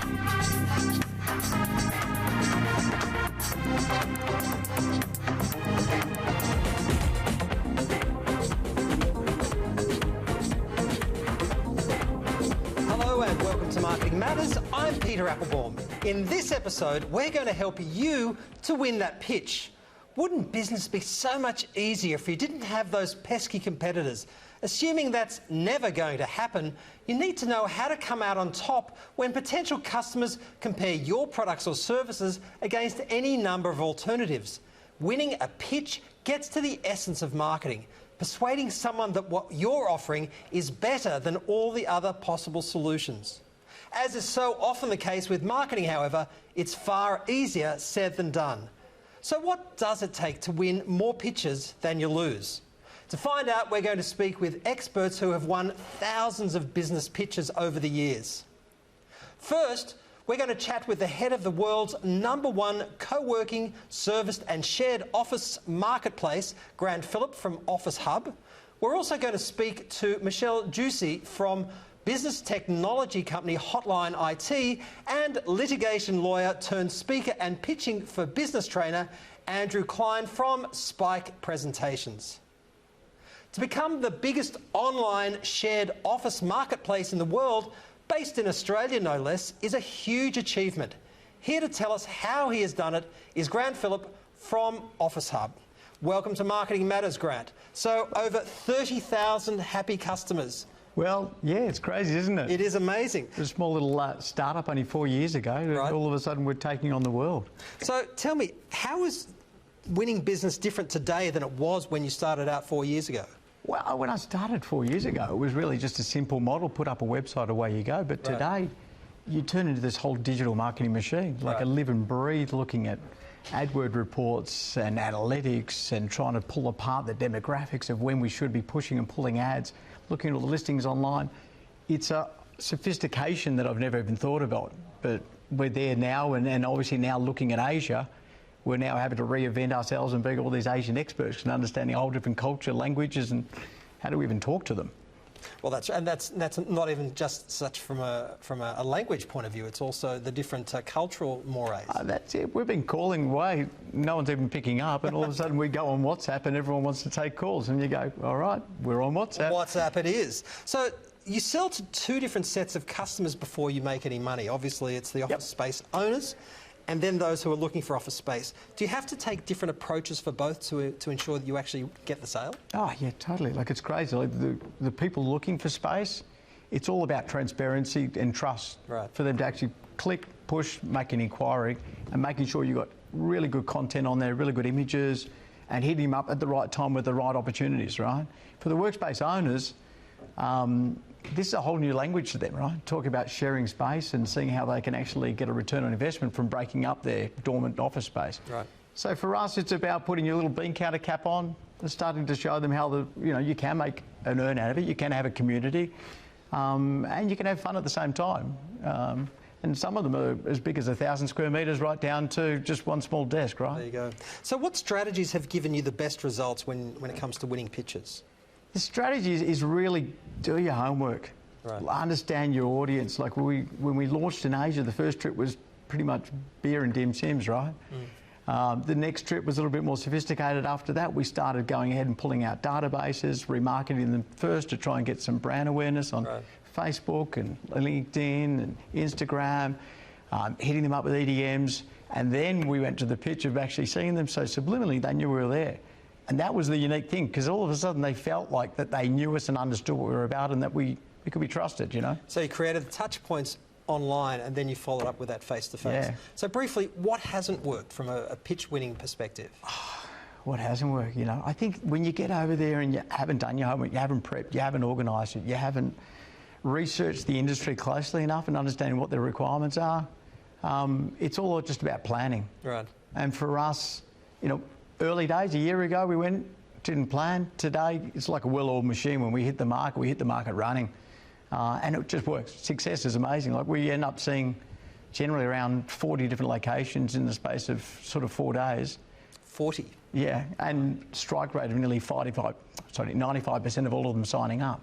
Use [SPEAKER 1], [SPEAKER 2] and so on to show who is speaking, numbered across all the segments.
[SPEAKER 1] Hello and welcome to Marketing Matters. I'm Peter Applebaum. In this episode, we're going to help you to win that pitch. Wouldn't business be so much easier if you didn't have those pesky competitors? Assuming that's never going to happen, you need to know how to come out on top when potential customers compare your products or services against any number of alternatives. Winning a pitch gets to the essence of marketing, persuading someone that what you're offering is better than all the other possible solutions. As is so often the case with marketing, however, it's far easier said than done. So what does it take to win more pitches than you lose? To find out, we're going to speak with experts who have won thousands of business pitches over the years. First, we're going to chat with the head of the world's #1 co-working, serviced and shared office marketplace, Grant Phillip from Office Hub. We're also going to speak to Michelle Juicy from business technology company Hotline IT and litigation lawyer turned speaker and pitching for business trainer Andrew Klein from Spike Presentations. To become the biggest online shared office marketplace in the world, based in Australia no less, is a huge achievement. Here to tell us how he has done it is Grant Phillip from Office Hub. Welcome to Marketing Matters, Grant. So over 30,000 happy customers.
[SPEAKER 2] Well, yeah, it's crazy, isn't it?
[SPEAKER 1] It is amazing.
[SPEAKER 2] It was a small little startup only 4 years ago.
[SPEAKER 1] Right.
[SPEAKER 2] All of a sudden we're taking on the world.
[SPEAKER 1] So tell me, how is winning business different today than it was when you started out 4 years ago?
[SPEAKER 2] Well, when I started 4 years ago, it was really just a simple model, put up a website, away you go. But today, you turn into this whole digital marketing machine, like a live and breathe, looking at AdWord reports and analytics and trying to pull apart the demographics of when we should be pushing and pulling ads, looking at all the listings online. It's a sophistication that I've never even thought about, but we're there now, and obviously now looking at Asia, we're now having to reinvent ourselves and be all these Asian experts and understanding a whole different culture, languages, and how do we even talk to them?
[SPEAKER 1] Well, that's not even just such from a language point of view. It's also the different cultural mores.
[SPEAKER 2] That's it. We've been calling away. No one's even picking up, and all of a sudden we go on WhatsApp and everyone wants to take calls, and you go, all right, we're on WhatsApp.
[SPEAKER 1] WhatsApp it is. So you sell to two different sets of customers before you make any money. Obviously, it's the office space owners and then those who are looking for office space. Do you have to take different approaches for both to ensure that you actually get the sale?
[SPEAKER 2] Oh, yeah, totally. Like, it's crazy. Like, the people looking for space, it's all about transparency and trust for them to actually click, push, make an inquiry, and making sure you've got really good content on there, really good images, and hitting them up at the right time with the right opportunities, right? For the workspace owners, this is a whole new language to them, right? Talk about sharing space and seeing how they can actually get a return on investment from breaking up their dormant office space. Right. So for us, it's about putting your little bean counter cap on and starting to show them how you can make an earn out of it. You can have a community, and you can have fun at the same time. And some of them are as big as 1,000 square metres, right down to just one small desk, right?
[SPEAKER 1] There you go. So what strategies have given you the best results when it comes to winning pitches?
[SPEAKER 2] The strategy is really do your homework. Right. Understand your audience. Like when we launched in Asia, the first trip was pretty much beer and dim sims, right? The next trip was a little bit more sophisticated. After that, we started going ahead and pulling out databases, remarketing them first to try and get some brand awareness on Facebook and LinkedIn and Instagram, hitting them up with EDMs, and then we went to the pitch of actually seeing them, so subliminally they knew we were there. And that was the unique thing, because all of a sudden they felt like that they knew us and understood what we were about and that we could be trusted, you know. So
[SPEAKER 1] you created the touch points online and then you followed up with that face-to-face. Yeah. So briefly, what hasn't worked from a pitch-winning perspective?
[SPEAKER 2] What hasn't worked, you know? I think when you get over there and you haven't done your homework, you haven't prepped, you haven't organised it, you haven't researched the industry closely enough and understanding what their requirements are, it's all just about planning. Right. And for us, you know, early days, a year ago, we went, didn't plan. Today, it's like a well-oiled machine. When we hit the market running. And it just works. Success is amazing. Like, we end up seeing generally around 40 different locations in the space of sort of 4 days.
[SPEAKER 1] 40?
[SPEAKER 2] Yeah, and strike rate of nearly 95% of all of them signing up.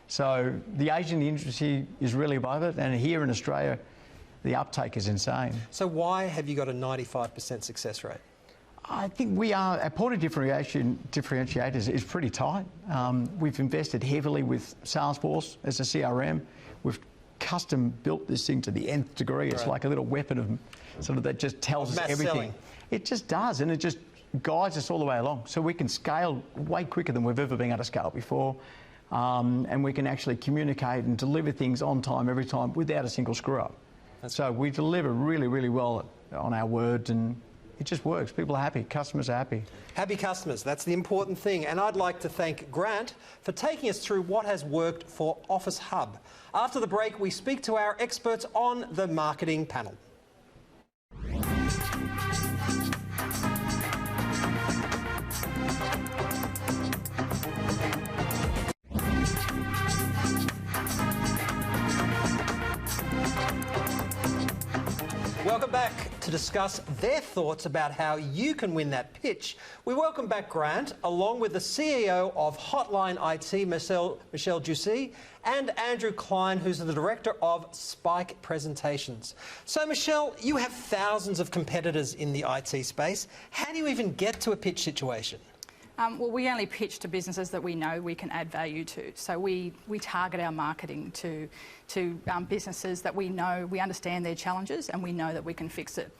[SPEAKER 2] So the Asian industry is really above it, and here in Australia, the uptake is insane.
[SPEAKER 1] So why have you got a 95% success rate?
[SPEAKER 2] I think our point of differentiators is pretty tight. We've invested heavily with Salesforce as a CRM. We've custom built this thing to the nth degree. It's like a little weapon of sort of that just tells us everything.
[SPEAKER 1] Selling.
[SPEAKER 2] It just does, and it just guides us all the way along. So we can scale way quicker than we've ever been able to scale before. And we can actually communicate and deliver things on time every time without a single screw up. So we deliver really, really well on our word, and it just works. People are happy. Customers are happy.
[SPEAKER 1] Happy customers, that's the important thing. And I'd like to thank Grant for taking us through what has worked for Office Hub. After the break, we speak to our experts on the marketing panel. Welcome back. To discuss their thoughts about how you can win that pitch, we welcome back Grant, along with the CEO of Hotline IT, Michelle Ducey, and Andrew Klein, who's the Director of Spike Presentations. So, Michelle, you have thousands of competitors in the IT space. How do you even get to a pitch situation?
[SPEAKER 3] Well, we only pitch to businesses that we know we can add value to. So we target our marketing to businesses that we know, we understand their challenges and we know that we can fix it.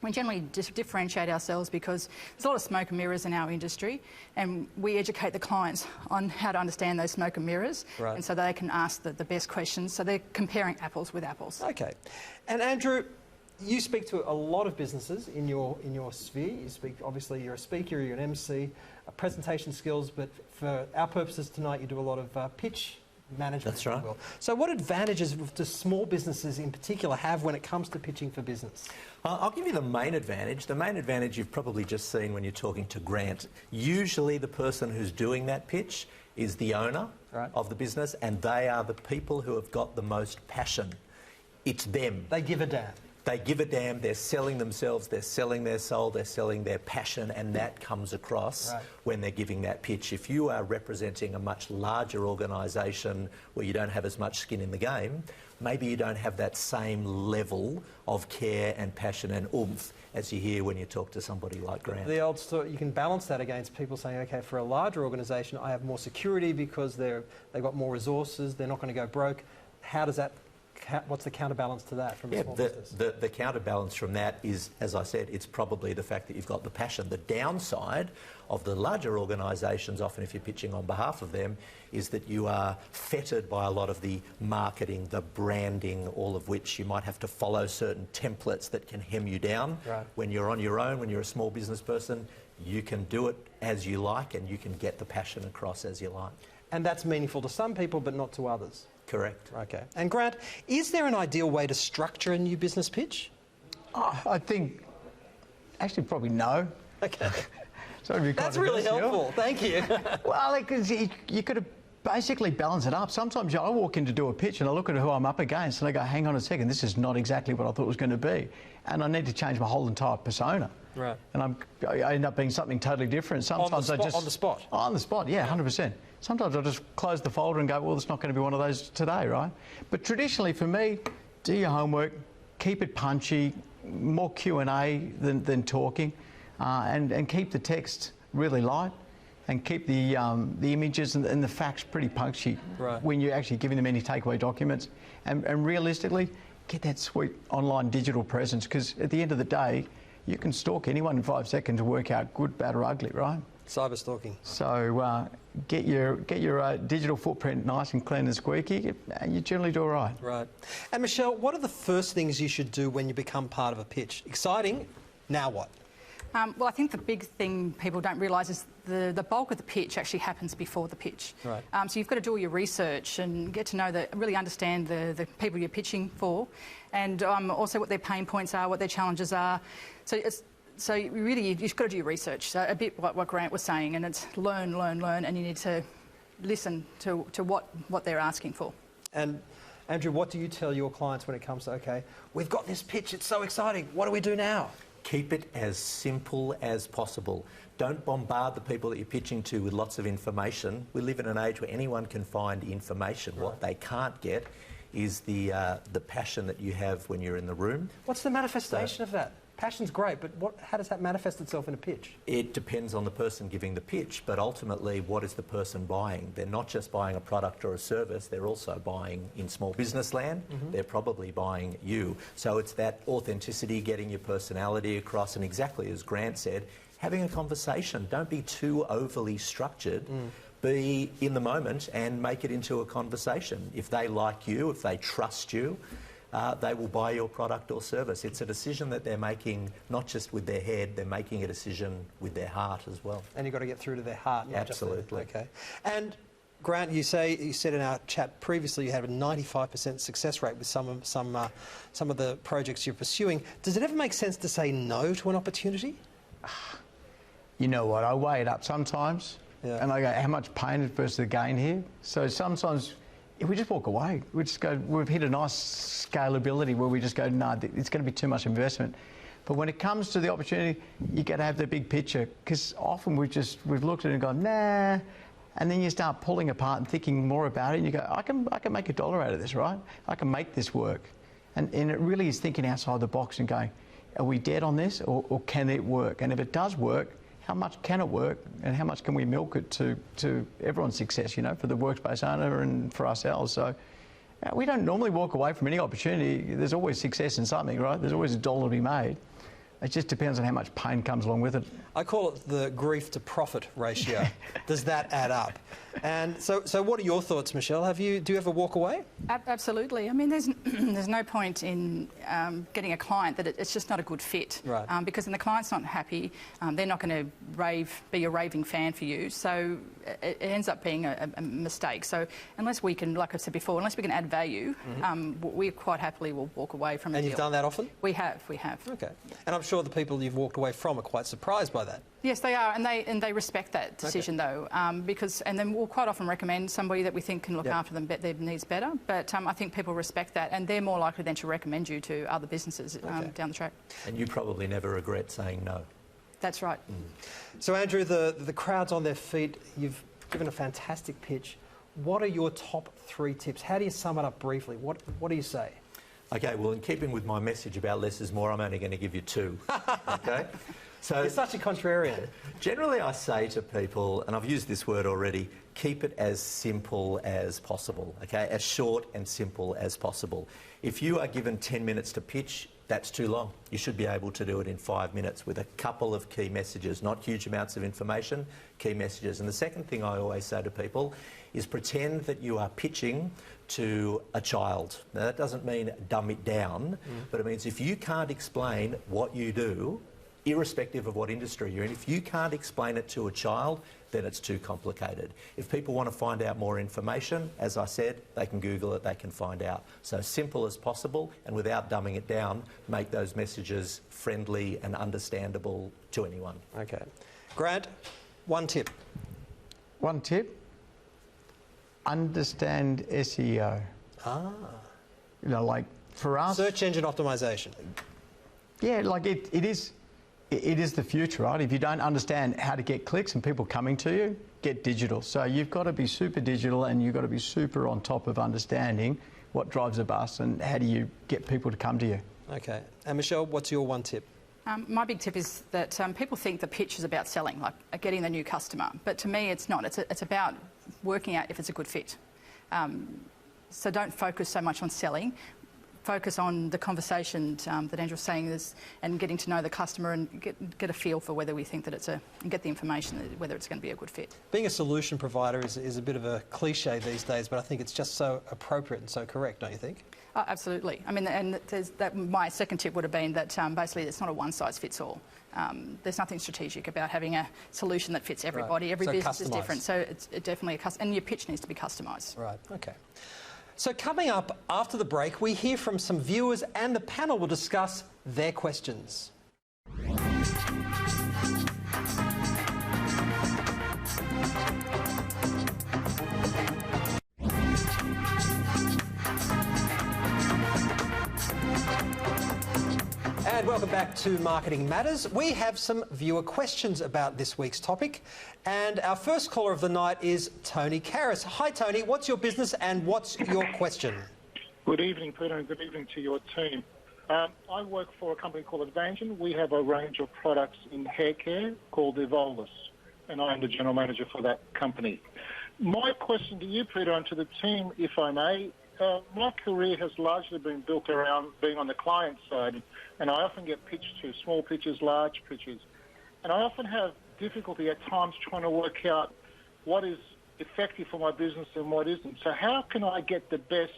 [SPEAKER 3] We generally differentiate ourselves because there's a lot of smoke and mirrors in our industry, and we educate the clients on how to understand those smoke and mirrors, and so they can ask the best questions. So they're comparing apples with apples. Okay.
[SPEAKER 1] And Andrew, you speak to a lot of businesses in your sphere. You speak, obviously, you're a speaker, you're an MC, presentation skills, but for our purposes tonight, you do a lot of pitch management.
[SPEAKER 4] That's right.
[SPEAKER 1] So what advantages do small businesses in particular have when it comes to pitching for business?
[SPEAKER 4] I'll give you the main advantage. The main advantage you've probably just seen when you're talking to Grant. Usually the person who's doing that pitch is the owner of the business, and they are the people who have got the most passion. It's them.
[SPEAKER 1] They give a damn.
[SPEAKER 4] They give a damn, they're selling themselves, they're selling their soul, they're selling their passion, and that comes across when they're giving that pitch. If you are representing a much larger organisation where you don't have as much skin in the game, maybe you don't have that same level of care and passion and oomph as you hear when you talk to somebody like Grant.
[SPEAKER 1] The old story, you can balance that against people saying, okay, for a larger organisation, I have more security because they've got more resources, they're not going to go broke. How does that... What's the counterbalance to that from a small business?
[SPEAKER 4] The counterbalance from that is, as I said, it's probably the fact that you've got the passion. The downside of the larger organisations, often if you're pitching on behalf of them, is that you are fettered by a lot of the marketing, the branding, all of which you might have to follow certain templates that can hem you down. When you're on your own, when you're a small business person, you can do it as you like and you can get the passion across as you like.
[SPEAKER 1] And that's meaningful to some people but not to others.
[SPEAKER 4] Correct.
[SPEAKER 1] Okay. And Grant, is there an ideal way to structure a new business pitch?
[SPEAKER 2] I think, actually probably no.
[SPEAKER 1] Okay.
[SPEAKER 2] That's
[SPEAKER 1] really helpful. Thank you.
[SPEAKER 2] Well, because you could basically balance it up. Sometimes I walk in to do a pitch and I look at who I'm up against and I go, hang on a second, this is not exactly what I thought it was going to be. And I need to change my whole entire persona. And I end up being something totally different. Sometimes
[SPEAKER 1] on the spot?
[SPEAKER 2] On the spot, yeah, 100%. Sometimes I'll just close the folder and go, well, it's not going to be one of those today, right? But traditionally for me, do your homework, keep it punchy, more Q&A than talking, and keep the text really light, and keep the images and the facts pretty punchy when you're actually giving them any takeaway documents. And realistically, get that sweet online digital presence, because at the end of the day, you can stalk anyone in 5 seconds to work out good, bad or ugly, right?
[SPEAKER 1] Cyber stalking.
[SPEAKER 2] So get your digital footprint nice and clean and squeaky, and you generally do all right.
[SPEAKER 1] Right. And Michelle, what are the first things you should do when you become part of a pitch? Exciting. Now what?
[SPEAKER 3] Well, I think the big thing people don't realise is the bulk of the pitch actually happens before the pitch. So you've got to do all your research and get to really understand the people you're pitching for, and also what their pain points are, what their challenges are. So really, you've got to do your research. So a bit what Grant was saying, and it's learn, and you need to listen to what they're asking for.
[SPEAKER 1] And Andrew, what do you tell your clients when it comes to, okay, we've got this pitch, it's so exciting, what do we do now?
[SPEAKER 4] Keep it as simple as possible. Don't bombard the people that you're pitching to with lots of information. We live in an age where anyone can find information. What they can't get is the passion that you have when you're in the room.
[SPEAKER 1] What's the manifestation of that? Passion's great, but how does that manifest itself in a pitch?
[SPEAKER 4] It depends on the person giving the pitch, but ultimately, what is the person buying? They're not just buying a product or a service, they're also buying, in small business land, they're probably buying you. So it's that authenticity, getting your personality across, and exactly as Grant said, having a conversation. Don't be too overly structured. Be in the moment and make it into a conversation. If they like you, if they trust you, they will buy your product or service. It's a decision that they're making, not just with their head, they're making a decision with their heart as well.
[SPEAKER 1] And you've got to get through to their heart. Not
[SPEAKER 4] Absolutely.
[SPEAKER 1] Just their, okay. And Grant, you said in our chat previously you have a 95% success rate with some of the projects you're pursuing. Does it ever make sense to say no to an opportunity?
[SPEAKER 2] You know what? I weigh it up sometimes, and I go, how much pain versus the gain here? So sometimes we just walk away. We just go, we've hit a nice scalability where we just go, no, it's going to be too much investment. But when it comes to the opportunity, you got to have the big picture, because often we've looked at it and gone, nah, and then you start pulling apart and thinking more about it, and you go, I can make $1 out of this, right? I can make this work. And it really is thinking outside the box and going, are we dead on this, or can it work? And if it does work, how much can it work, and how much can we milk it to everyone's success, you know, for the workspace owner and for ourselves? So we don't normally walk away from any opportunity. There's always success in something, right? There's always $1 to be made. It just depends on how much pain comes along with it.
[SPEAKER 1] I call it the grief to profit ratio. Does that add up? And so what are your thoughts, Michelle? Do you ever walk away?
[SPEAKER 3] Absolutely. I mean, there's no point in getting a client that it's just not a good fit.
[SPEAKER 1] Right.
[SPEAKER 3] Because then the client's not happy, they're not going to be a raving fan for you. So it ends up being a mistake. So unless we can, like I said before, unless we can add value, we quite happily will walk away from a deal.
[SPEAKER 1] And you've done that often?
[SPEAKER 3] We have.
[SPEAKER 1] Okay. And I'm sure the people you've walked away from are quite surprised by that.
[SPEAKER 3] Yes, they are, and they respect that decision though, and then we'll quite often recommend somebody that we think can look after their needs better. But I think people respect that, and they're more likely then to recommend you to other businesses down the track.
[SPEAKER 4] And you probably never regret saying no.
[SPEAKER 3] That's right.
[SPEAKER 1] So Andrew, the crowd's on their feet. You've given a fantastic pitch. What are your top 3 tips? How do you sum it up briefly? What do you say?
[SPEAKER 4] Okay, well, in keeping with my message about less is more, I'm only going to give you 2. Okay. So
[SPEAKER 1] you're such a contrarian.
[SPEAKER 4] Generally, I say to people, and I've used this word already, keep it as simple as possible, okay? As short and simple as possible. If you are given 10 minutes to pitch, that's too long. You should be able to do it in 5 minutes with a couple of key messages, not huge amounts of information, key messages. And the second thing I always say to people is pretend that you are pitching to a child. Now, that doesn't mean dumb it down, but it means if you can't explain what you do, irrespective of what industry you're in, if you can't explain it to a child, then it's too complicated. If people want to find out more information, as I said, they can Google it, they can find out. So simple as possible, and without dumbing it down, make those messages friendly and understandable to anyone.
[SPEAKER 1] Okay. Grant, 1 tip.
[SPEAKER 2] 1 tip? Understand SEO. You know, like for us...
[SPEAKER 1] Search engine optimization.
[SPEAKER 2] Yeah, like it is the future, right? If you don't understand how to get clicks and people coming to you, get digital. So you've got to be super digital, and you've got to be super on top of understanding what drives a bus and how do you get people to come to you.
[SPEAKER 1] Okay. And Michelle, what's your 1 tip?
[SPEAKER 3] My big tip is that people think the pitch is about selling, like getting the new customer. But to me, it's not. It's about working out if it's a good fit. So don't focus so much on selling. Focus on the conversation that Andrew was saying and getting to know the customer and get a feel for whether we think that and get the information whether it's going to be a good fit.
[SPEAKER 1] Being a solution provider is a bit of a cliche these days, but I think it's just so appropriate and so correct, don't you think?
[SPEAKER 3] Oh, absolutely. I mean, and my second tip would have been that basically it's not a one-size-fits-all. There's nothing strategic about having a solution that fits everybody.
[SPEAKER 1] Right.
[SPEAKER 3] Every
[SPEAKER 1] So
[SPEAKER 3] business is
[SPEAKER 1] customised.
[SPEAKER 3] different, so it's definitely and your pitch needs to be customised.
[SPEAKER 1] Right, okay. So coming up after the break, we hear from some viewers and the panel will discuss their questions. And welcome back to Marketing Matters. We have some viewer questions about this week's topic. And our first caller of the night is Tony Karras. Hi, Tony. What's your business and what's your question?
[SPEAKER 5] Good evening, Peter, and good evening to your team. I work for a company called Evangen. We have a range of products in hair care called Evolus, and I am the general manager for that company. My question to you, Peter, and to the team, if I may, my career has largely been built around being on the client side, and I often get pitched to small pitches, large pitches, and I often have difficulty at times trying to work out what is effective for my business and what isn't. So how can I get the best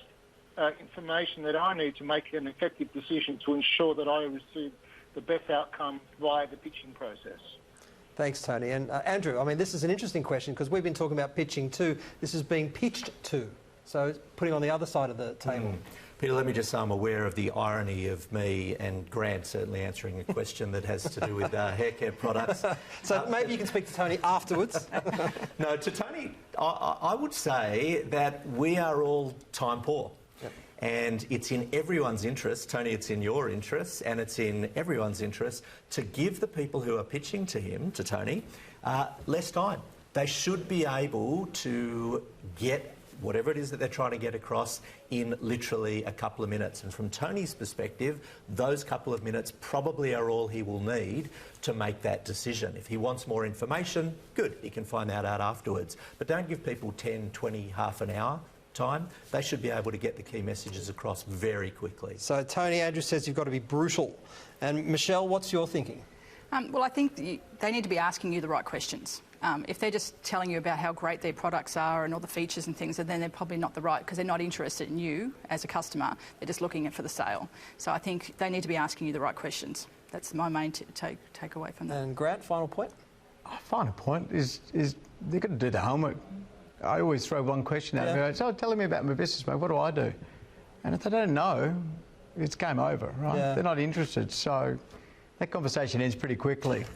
[SPEAKER 5] information that I need to make an effective decision to ensure that I receive the best outcome via the pitching process?
[SPEAKER 1] Thanks, Tony. And Andrew, I mean, this is an interesting question because we've been talking about pitching too. This is being pitched to, so putting on the other side of the table.
[SPEAKER 4] Peter, let me just say I'm aware of the irony of me and Grant certainly answering a question that has to do with hair care products.
[SPEAKER 1] So maybe you can speak to Tony afterwards.
[SPEAKER 4] No, to Tony, I would say that we are all time poor. Yep. And it's in everyone's interest, Tony, it's in your interest, and it's in everyone's interest to give the people who are pitching to him, to Tony, less time. They should be able to get whatever it is that they're trying to get across in literally a couple of minutes. And from Tony's perspective, those couple of minutes probably are all he will need to make that decision. If he wants more information, good, he can find that out afterwards. But don't give people 10, 20, half an hour time. They should be able to get the key messages across very quickly.
[SPEAKER 1] So Tony, Andrew says you've got to be brutal. And Michelle, what's your thinking?
[SPEAKER 3] Well, I think they need to be asking you the right questions. If they're just telling you about how great their products are and all the features and things, then they're probably not the right, because they're not interested in you as a customer. They're just looking for the sale. So I think they need to be asking you the right questions. That's my main takeaway from that.
[SPEAKER 1] And Grant, final point?
[SPEAKER 2] Final point is they've got to do the homework. I always throw one question out there. So tell me about my business, mate. What do I do? And if they don't know, it's game over, right?
[SPEAKER 1] Yeah.
[SPEAKER 2] They're not interested. So that conversation ends pretty quickly.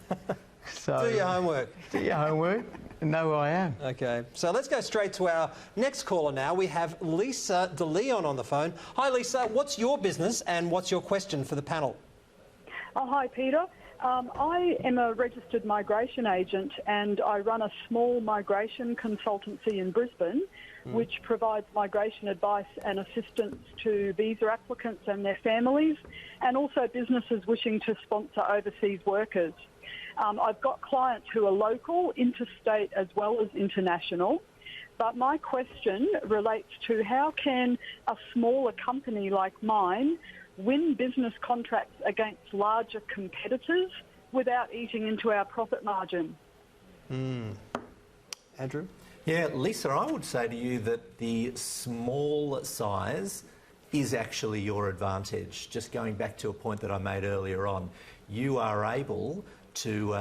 [SPEAKER 2] So
[SPEAKER 1] do your homework.
[SPEAKER 2] Do your homework and know who I am.
[SPEAKER 1] Okay, so let's go straight to our next caller now. We have Lisa De Leon on the phone. Hi, Lisa. What's your business and what's your question for the panel?
[SPEAKER 6] Oh, hi, Peter. I am a registered migration agent and I run a small migration consultancy in Brisbane which provides migration advice and assistance to visa applicants and their families, and also businesses wishing to sponsor overseas workers. I've got clients who are local, interstate as well as international, but my question relates to how can a smaller company like mine win business contracts against larger competitors without eating into our profit margin?
[SPEAKER 1] Andrew?
[SPEAKER 4] Yeah, Lisa, I would say to you that the small size is actually your advantage. Just going back to a point that I made earlier on, you are able to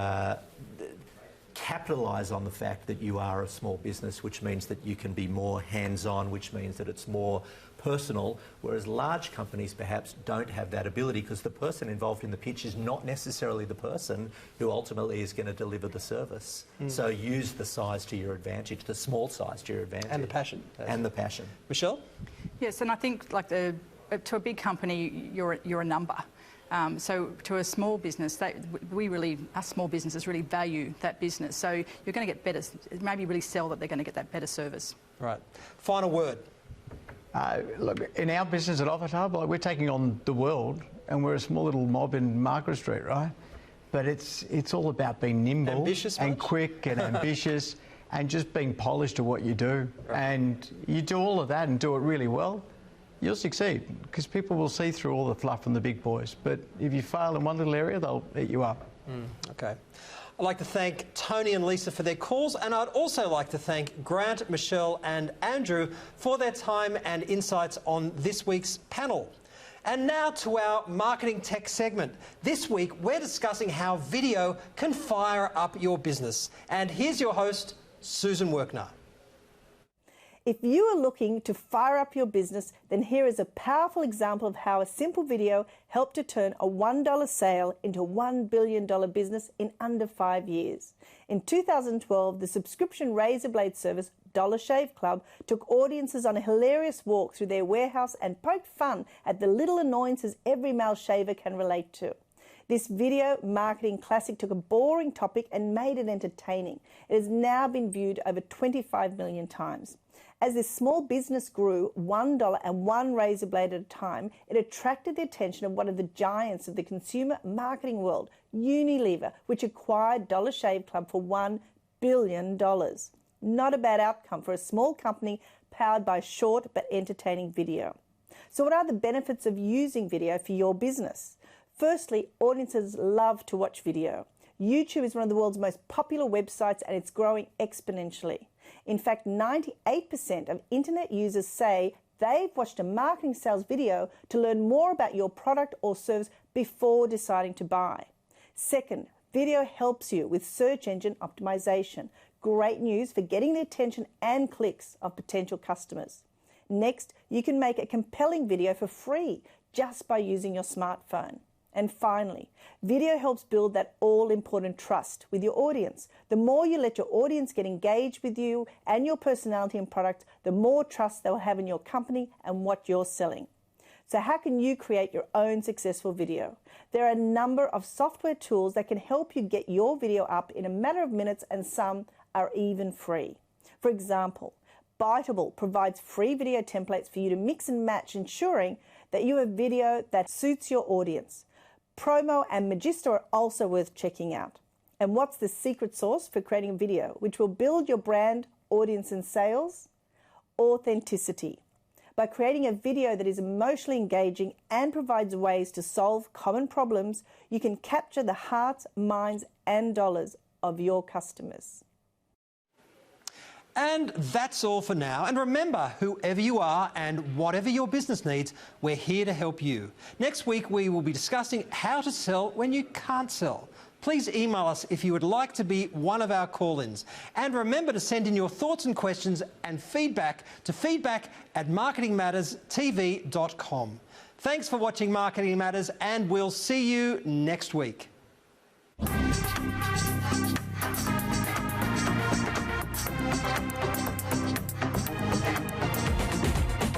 [SPEAKER 4] capitalise on the fact that you are a small business, which means that you can be more hands-on, which means that it's more personal, whereas large companies perhaps don't have that ability because the person involved in the pitch is not necessarily the person who ultimately is going to deliver the service. So use the size to your advantage, the small size to your advantage.
[SPEAKER 1] And the passion.
[SPEAKER 4] And the passion.
[SPEAKER 1] Michelle?
[SPEAKER 3] Yes, and I think to a big company, you're a number. So to a small business, us small businesses really value that business. So you're going to get better, maybe really sell that they're going to get that better service.
[SPEAKER 1] Right. Final word.
[SPEAKER 2] Look, in our business at Offertab, we're taking on the world, and we're a small little mob in Margaret Street, right? But it's all about being nimble and quick and ambitious and just being polished to what you do. Right. And you do all of that and do it really well, you'll succeed, because people will see through all the fluff from the big boys. But if you fail in one little area, they'll eat you up.
[SPEAKER 1] Okay. I'd like to thank Tony and Lisa for their calls, and I'd also like to thank Grant, Michelle and Andrew for their time and insights on this week's panel. And now to our marketing tech segment. This week we're discussing how video can fire up your business. And here's your host, Susan Werkner.
[SPEAKER 7] If you are looking to fire up your business, then here is a powerful example of how a simple video helped to turn a $1 sale into a $1 billion business in under 5 years. In 2012, the subscription razor blade service Dollar Shave Club took audiences on a hilarious walk through their warehouse and poked fun at the little annoyances every male shaver can relate to. This video marketing classic took a boring topic and made it entertaining. It has now been viewed over 25 million times. As this small business grew $1 and one razor blade at a time, it attracted the attention of one of the giants of the consumer marketing world, Unilever, which acquired Dollar Shave Club for $1 billion. Not a bad outcome for a small company powered by short but entertaining video. So what are the benefits of using video for your business? Firstly, audiences love to watch video. YouTube is one of the world's most popular websites and it's growing exponentially. In fact, 98% of internet users say they've watched a marketing sales video to learn more about your product or service before deciding to buy. Second, video helps you with search engine optimization. Great news for getting the attention and clicks of potential customers. Next, you can make a compelling video for free just by using your smartphone. And finally, video helps build that all-important trust with your audience. The more you let your audience get engaged with you and your personality and product, the more trust they'll have in your company and what you're selling. So how can you create your own successful video? There are a number of software tools that can help you get your video up in a matter of minutes, and some are even free. For example, Biteable provides free video templates for you to mix and match, ensuring that you have video that suits your audience. Promo and Magisto are also worth checking out. And what's the secret sauce for creating a video which will build your brand, audience and sales? Authenticity. By creating a video that is emotionally engaging and provides ways to solve common problems, you can capture the hearts, minds and dollars of your customers.
[SPEAKER 1] And that's all for now. And remember, whoever you are and whatever your business needs, we're here to help you. Next week, we will be discussing how to sell when you can't sell. Please email us if you would like to be one of our call-ins. And remember to send in your thoughts and questions and feedback to feedback@marketingmatterstv.com. Thanks for watching Marketing Matters, and we'll see you next week.